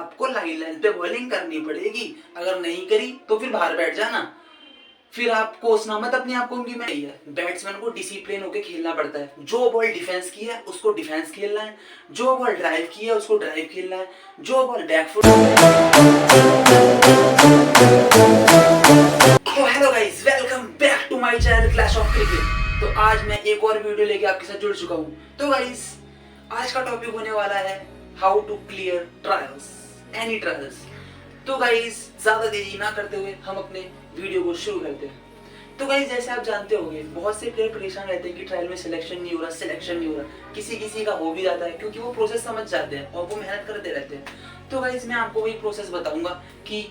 आपको line length पे bowling करनी पड़ेगी। अगर नहीं करी तो फिर बाहर बैठ जाना, फिर आप कोसना मत अपने आप को कि मैं है। बैट्समैन को डिसिप्लिन होकर खेलना पड़ता है। जो बॉल डिफेंस की है उसको डिफेंस खेलना है, जो बॉल ड्राइव की है उसको ड्राइव खेलना है, जो बॉल बैकफुट। तो hello guys, welcome back to my channel clash of cricket. तो आज मैं एक और वीडियो लेके आपके साथ जुड़ चुका हूँ। तो गाइस आज का टॉपिक होने वाला है how to clear trials, any trials. तो गाइस ज्यादा देरी ना करते हुए हम अपने वीडियो को शुरू करते हैं। तो गाइस जैसे आप जानते होंगे बहुत से प्लेयर परेशान रहते हैं कि ट्रायल में सिलेक्शन नहीं हो रहा। किसी का हो भी जाता है क्योंकि वो प्रोसेस समझ जाते हैं और वो मेहनत करते रहते हैं। तो गाइस मैं आपको वही प्रोसेस बताऊंगा कि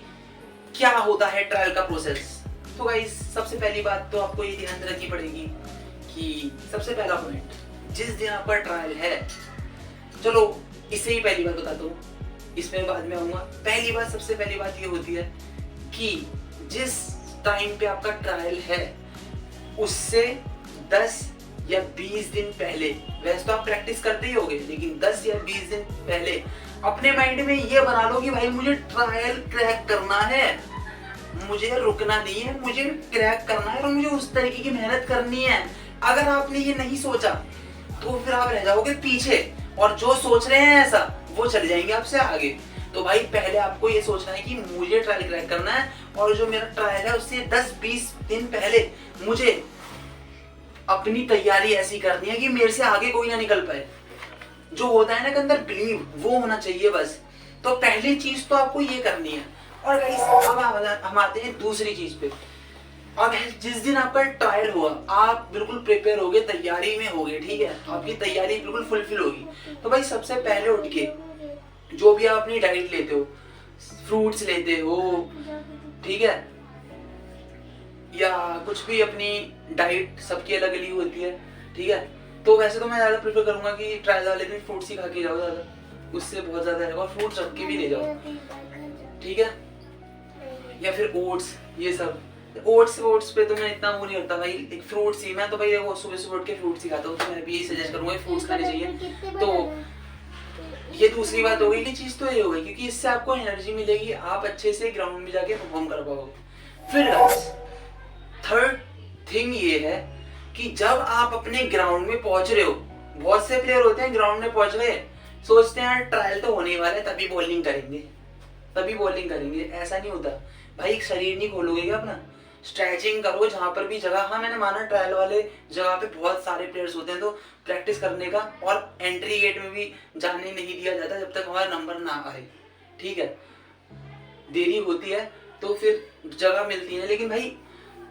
क्या होता है ट्रायल का प्रोसेस। तो गाइस सबसे पहली बात तो आपको ये ध्यान रखनी पड़ेगी कि सबसे पहला पॉइंट, जिस दिन आपका ट्रायल है, चलो इससे ही पहली बात बताता हूँ, इसमें बाद में आऊंगा। सबसे पहली बात ये होती है कि जिस टाइम पे आपका ट्रायल है उससे 10 या 20 दिन पहले, वैसे तो आप प्रैक्टिस करते ही होगे, लेकिन 10 या 20 दिन पहले अपने माइंड में ये बना लो कि भाई मुझे ट्रायल क्रैक करना है, मुझे रुकना नहीं है, मुझे क्रैक करना है और मुझे उस तरीके की मेहनत करनी है। अगर आपने ये नहीं सोचा तो फिर आप रह जाओगे पीछे और जो सोच रहे हैं ऐसा वो चले जाएंगे आपसे आगे। तो भाई पहले आपको ये सोचना है कि मुझे ट्रायल क्रैक करना है और जो मेरा ट्रायल है उससे 10-20 दिन पहले मुझे अपनी तैयारी ऐसी करनी है कि मेरे से आगे कोई ना निकल पाए। जो होता है ना कि अंदर बिलीव, वो होना चाहिए बस। तो पहली चीज तो आपको ये करनी है। और गाइस अब हम आते हैं दूसरी चीज पे। अब जिस दिन आपका ट्रायल हुआ आप बिल्कुल प्रिपेयर होगे, तैयारी में होगे, ठीक है, आपकी तैयारी बिल्कुल फुलफिल होगी। तो भाई सबसे पहले उठ के जो भी आप अपनी डाइट लेते हो, फ्रूट्स लेते हो, ठीक है, या कुछ भी अपनी डाइट सबकी अलग अलग होती है, ठीक है। तो वैसे तो मैं ज्यादा प्रेफर करूंगा कि ट्रायल वाले दिन फ्रूट्स ही खा के जाओ, ज्यादा उससे बहुत ज्यादा रहेगा, और फ्रूट्स रख के भी ले जाओ, ठीक है। या फिर ओट्स, ये सब ओट्स पे तो मैं इतना वो नहीं करता भाई, एक फ्रूट्स ही, मैं तो भाई वो सुबह उठ के फ्रूट्स ही खाता हूँ। तो मैं भी यही सजेस्ट करूंगा फ्रूट्स खाने चाहिए। तो ये दूसरी बात हो गई कि चीज तो ये हो गई क्योंकि इससे आपको एनर्जी मिलेगी, आप अच्छे से ग्राउंड में जाके परफॉर्म कर पाओगे। फिर थर्ड थिंग ये है कि जब आप अपने ग्राउंड में पहुंच रहे हो, बहुत से प्लेयर होते हैं ग्राउंड में पहुंच गए, सोचते हैं ट्रायल तो होने वाला है तभी बॉलिंग करेंगे। ऐसा नहीं होता भाई, शरीर नहीं खोलोगे क्या अपना, स्ट्रेचिंग करो जहां पर भी जगह। हाँ मैंने माना ट्रायल वाले जगह पे बहुत सारे प्लेयर्स होते हैं तो प्रैक्टिस करने का, और एंट्री गेट में भी जाने नहीं दिया जाता जब तक हमारा नंबर ना आए, ठीक है। देरी होती है तो फिर जगह मिलती है, लेकिन भाई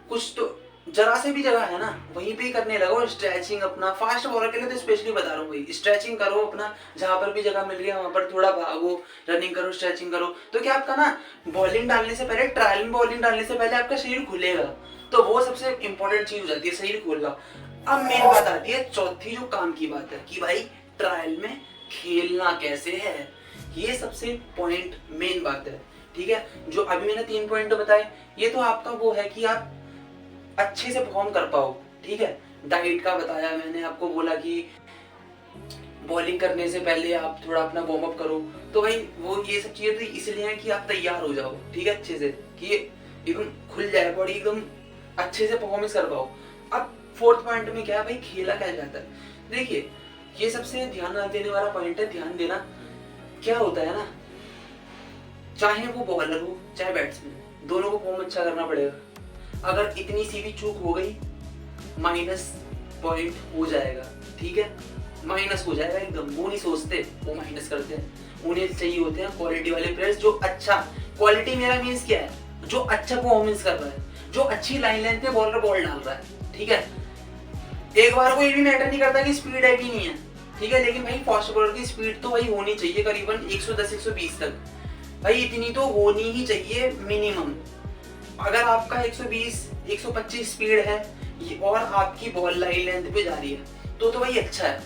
कुछ तो जरा से भी जगह है ना वहीं पे ही करने लगो स्ट्रेचिंग अपना। फास्ट बॉलर के लिए तो स्पेशली बता रहा हूँ भाई, स्ट्रेचिंग करो अपना, जहां पर भी जगह मिल रही है वहां पर थोड़ा भागो, रनिंग करो, स्ट्रेचिंग करो। तो क्या आपका ना बॉलिंग डालने से पहले, ट्रायल में बॉलिंग डालने से पहले आपका शरीर खुलेगा। तो वो सबसे इंपॉर्टेंट चीज हो जाती है, शरीर खोलना। अब मेन बात आती है चौथी जो काम की बात है कि भाई ट्रायल में खेलना कैसे है, ये सबसे पॉइंट मेन बात है, ठीक है। जो अभी मैंने 3 पॉइंट बताए, ये तो आपका वो है कि आप अच्छे से परफॉर्म कर पाओ, ठीक है। डाइट का बताया मैंने, आपको बोला कि बॉलिंग करने से पहले आप थोड़ा अपना वार्म अप करो। तो भाई वो ये सब चीजें तो इसलिए है कि आप तैयार हो जाओ, ठीक है, अच्छे से, कि एकदम खुल जाए बॉडी, एकदम अच्छे से परफॉर्मेंस कर पाओ। अब फोर्थ पॉइंट में क्या है भाई, खेला क्या जाता है। देखिए ये सबसे ध्यान देने वाला पॉइंट है, ध्यान देना। क्या होता है ना, चाहे वो बॉलर हो चाहे बैट्समैन, दोनों को परफॉर्म अच्छा करना पड़ेगा। अगर इतनी सी भी चूक हो गई माइनस पॉइंट हो जाएगा, ठीक है, माइनस हो जाएगा एकदम। वो नहीं सोचते, वो माइनस करते हैं। उन्हें चाहिए होते हैं क्वालिटी वाले प्लेयर्स जो अच्छा, क्वालिटी मेरा मीन्स क्या है, जो अच्छा परफॉर्मेंस कर रहा है, जो अच्छी लाइन लेंथ पे बॉलर बॉल डाल रहा है, ठीक है। एक बार को ये भी मैटर नहीं करता कि स्पीड है कि नहीं है, ठीक है, लेकिन भाई फास्ट बॉलर की स्पीड तो भाई होनी चाहिए करीबन 110-120 तक, भाई इतनी तो होनी ही चाहिए मिनिमम। अगर आपका 120-125 स्पीड है और आपकी बॉल लाइन लेंथ पे जा रही है तो भाई अच्छा है,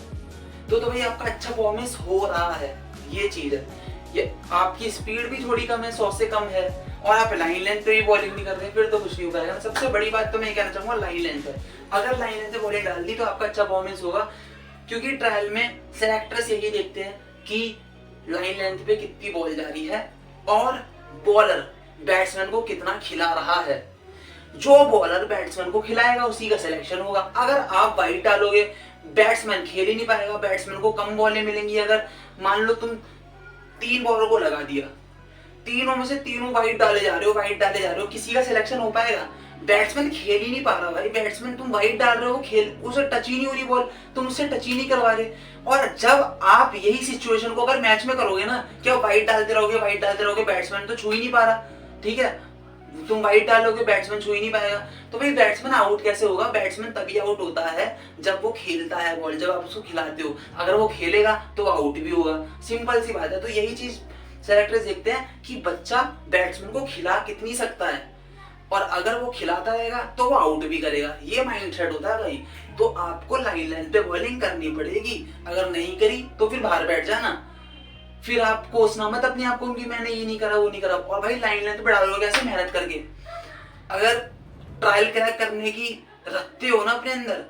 तो भाई आपका अच्छा परफॉर्मेंस हो रहा है, ये चीज है। ये आपकी स्पीड भी थोड़ी कम है, 100 से कम है, और आप लाइन लेंथ पे भी बॉलिंग नहीं कर रहे, फिर तो कुछ नहीं हो पाएगा। सबसे बड़ी बात तो मैं कहना चाहूंगा लाइन लेंथ है। अगर लाइन लेंथ पे बॉलिंग डाल दी तो आपका अच्छा परफॉर्मेंस होगा, क्योंकि ट्रायल में सेलेक्टर्स यही देखते हैं कि लाइन लेंथ पे कितनी बॉल जा रही है और बॉलर बैट्समैन को कितना खिला रहा है। जो बॉलर बैट्समैन को खिलाएगा उसी का सिलेक्शन होगा। अगर आप वाइड डालोगे बैट्समैन खेल ही नहीं पाएगा, बैट्समैन को कम बॉलें मिलेंगी। अगर मान लो तुम 3 बॉलर को लगा दिया, तीनों में से तीनों वाइड डाले जा रहे हो, किसी का सिलेक्शन हो पाएगा? बैट्समैन खेल ही नहीं पा रहा भाई। बैट्समैन तुम वाइड डाल रहे हो, खेल उसे टच ही नहीं हो रही बॉल, तुम उससे टच ही नहीं करवा रहे। और जब आप यही सिचुएशन को अगर मैच में करोगे ना, क्या वाइड डालते रहोगे, बैट्समैन तो छू ही नहीं पा रहा, ठीक है, तुम वाइड डालोगे बैट्समैन छू ही नहीं पाएगा, तो भाई बैट्समैन आउट कैसे होगा? बैट्समैन तभी आउट होता है जब वो खेलता है बॉल, जब आप उसको खिलाते हो। अगर वो खेलेगा तो आउट भी होगा, सिंपल सी बात है। तो यही चीज सेलेक्टर्स देखते हैं कि बच्चा बैट्समैन को खिला कितनी सकता है, और अगर वो खिलाता रहेगा तो वो आउट भी करेगा। ये माइंडसेट होता है भाई। तो आपको लाइन लेंथ पे बॉलिंग करनी पड़ेगी, अगर नहीं करी तो फिर बाहर बैठ जाना, फिर आप कोसना मत अपने आप को कि मैंने ये नहीं करा वो नहीं करा। और भाई लाइन लेंथ पे डालोगे ऐसे मेहनत करके, अगर ट्रायल क्रैक करने की रखते हो ना अपने अंदर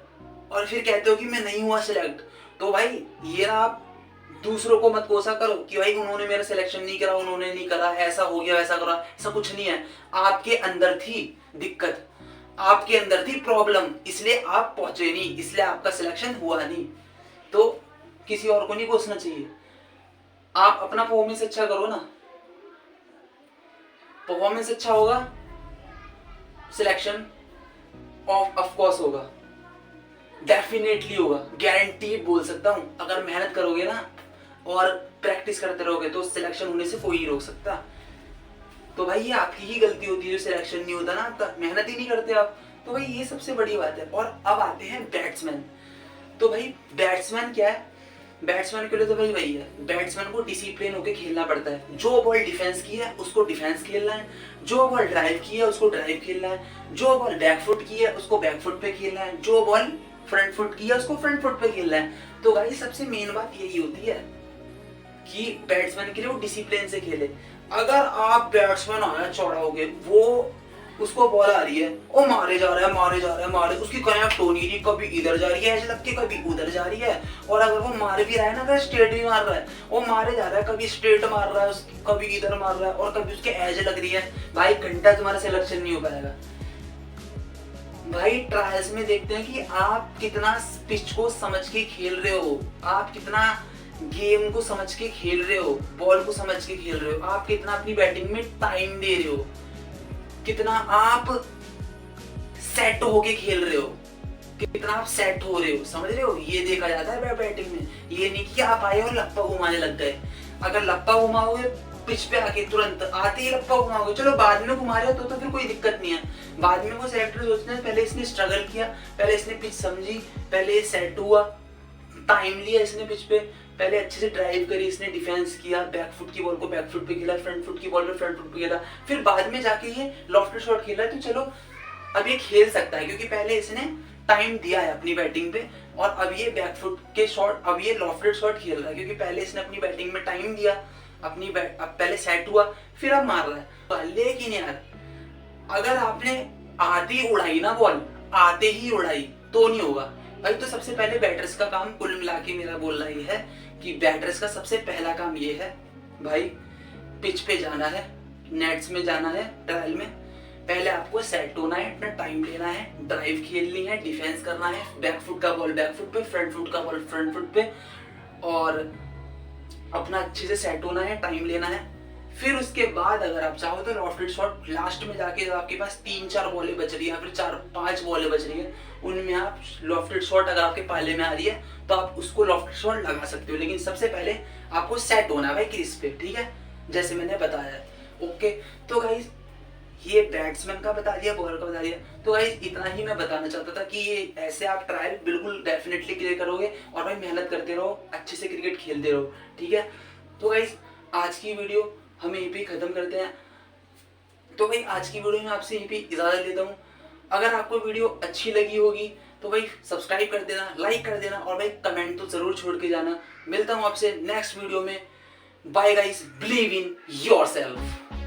और फिर कहते हो कि मैं नहीं हुआ सिलेक्ट, तो भाई ये आप दूसरों को मत कोसा करो कि भाई उन्होंने मेरा सिलेक्शन नहीं करा, उन्होंने नहीं करा, ऐसा हो गया वैसा करा। ऐसा कुछ नहीं है। आपके अंदर थी दिक्कत, आपके अंदर थी प्रॉब्लम, इसलिए आप पहुंचे नहीं, इसलिए आपका सिलेक्शन हुआ नहीं। तो किसी और को नहीं कोसना चाहिए। आप अपना परफॉर्मेंस अच्छा करो ना, परफॉर्मेंस अच्छा होगा, सिलेक्शन ऑफ कोर्स होगा, डेफिनेटली होगा, गारंटीड बोल सकता हूं। अगर मेहनत करोगे ना और प्रैक्टिस करते रहोगे तो सिलेक्शन होने से कोई नहीं रोक सकता। तो भाई ये आपकी ही गलती होती है जो सिलेक्शन नहीं होता ना, आपका मेहनत ही नहीं करते आप। तो भाई ये सबसे बड़ी बात है। और अब आते हैं बैट्समैन। तो भाई बैट्समैन क्या है? बैट्समैन के लिए तो भाई वही है, बैट्समैन को डिसिप्लिन होकर खेलना पड़ता है। जो बॉल डिफेंस की है उसको डिफेंस खेलना है, जो बॉल ड्राइव की है उसको ड्राइव खेलना है, जो बॉल बैकफुट की है उसको बैकफुट पे खेलना है, जो बॉल फ्रंट फुट की है उसको फ्रंट फुट पे खेलना है। तो भाई सबसे मेन बात यही होती है कि बैट्समैन के लिए वो डिसिप्लिन से खेले। अगर आप बैट्समैन आया चौड़ाओगे, वो उसको बॉल आ रही है, वो मारे जा रहा है, उसकी कनेक्ट हो नहीं रही, कभी इधर जा रही है ऐसे लग के, कभी उधर जा रही है। और अगर वो मार भी रहा है ना, अगर स्ट्रेट भी मार रहा है, वो मारे जा रहा है, कभी स्ट्रेट मार रहा है, कभी इधर मार रहा है, और कभी उसके एज लग रही है, भाई घंटा तुम्हारा सिलेक्शन नहीं हो पाएगा। भाई ट्रायल्स में देखते हैं कि आप कितना पिच को समझ के खेल रहे हो, आप कितना गेम को समझ के खेल रहे हो, बॉल को समझ के खेल रहे हो, आप कितना अपनी बैटिंग में टाइम दे रहे हो, कितना आप सेट होके खेल रहे हो, कितना आप सेट हो रहे हो, समझ रहे हो? ये देखा जाता है बैटिंग में। ये नहीं कि आप आए और लप्पा घुमाने लग गए। अगर लप्पा घुमाओगे पिच पे आके तुरंत आते ही लप्पा घुमाओगे, चलो बाद में घुमा रहे हो तो फिर कोई दिक्कत नहीं है। बाद में वो सेलेक्टर सोचते हैं पहले इसने स्ट्रगल किया, पहले इसने पिच समझी, पहले सेट हुआ, टाइम लिया इसने पिच पे, पहले अच्छे से ड्राइव करी इसने, डिफेंस किया, बैकफुट की बॉल को बैकफुट पे खेला, फ्रंट फुट की बॉल पे फ्रंट फुट पे खेला, फिर बाद में जाके ये लॉफ्टेड शॉट खेला। तो चलो अब ये खेल सकता है क्योंकि पहले इसने टाइम दिया है अपनी बैटिंग पे, और अब ये बैकफुट के शॉट, अब ये लॉफ्टेड शॉट खेल रहा है क्योंकि पहले इसने अपनी बैटिंग में टाइम दिया, अपनी अब पहले सेट हुआ, फिर अब मार रहा है। लेकिन यार अगर आपने आधी उड़ाई ना बॉल, आते ही उड़ाई तो नहीं होगा भाई। तो सबसे पहले बैटर्स का काम, कुल मिला के मेरा बोलना ये है कि बैटर्स का सबसे पहला काम ये है भाई, पिच पे जाना है, नेट्स में जाना है, ट्रायल में पहले आपको सेट होना है, अपना टाइम लेना है, ड्राइव खेलनी है, डिफेंस करना है, बैकफुट का बॉल बैकफुट पे, फ्रंट फुट का बॉल फ्रंट फुट पे, और अपना अच्छे से सेट होना है, टाइम लेना है। फिर उसके बाद अगर आप चाहो तो लॉफ्टेड शॉट लास्ट में जाके, जब आपके पास 3-4 बॉलें बच रही है, फिर 4-5 बॉलें बच रही है, उनमें आप लॉफ्टेड शॉट अगर आपके पाले में आ रही है तो आप उसको लॉफ्टेड शॉट लगा सकते हो। लेकिन सबसे पहले आपको सेट होना है भाई क्रीज पे, ठीक है, जैसे मैंने बताया है। ओके, तो गाइस ये बैट्समैन का बता दिया, बॉलर का बता दिया। तो गाइस इतना ही मैं बताना चाहता था कि ये ऐसे आप ट्रायल बिल्कुल डेफिनेटली क्लियर करोगे, और भाई मेहनत करते रहो, अच्छे से क्रिकेट खेलते रहो, ठीक है। तो गाइस आज की वीडियो हम यहीं पे खत्म करते हैं। तो भाई आज की वीडियो में आपसे यहीं पे इजाजत लेता हूँ। अगर आपको वीडियो अच्छी लगी होगी तो भाई सब्सक्राइब कर देना, लाइक कर देना, और भाई कमेंट तो जरूर छोड़ के जाना। मिलता हूँ आपसे नेक्स्ट वीडियो में। Bye guys, believe in yourself.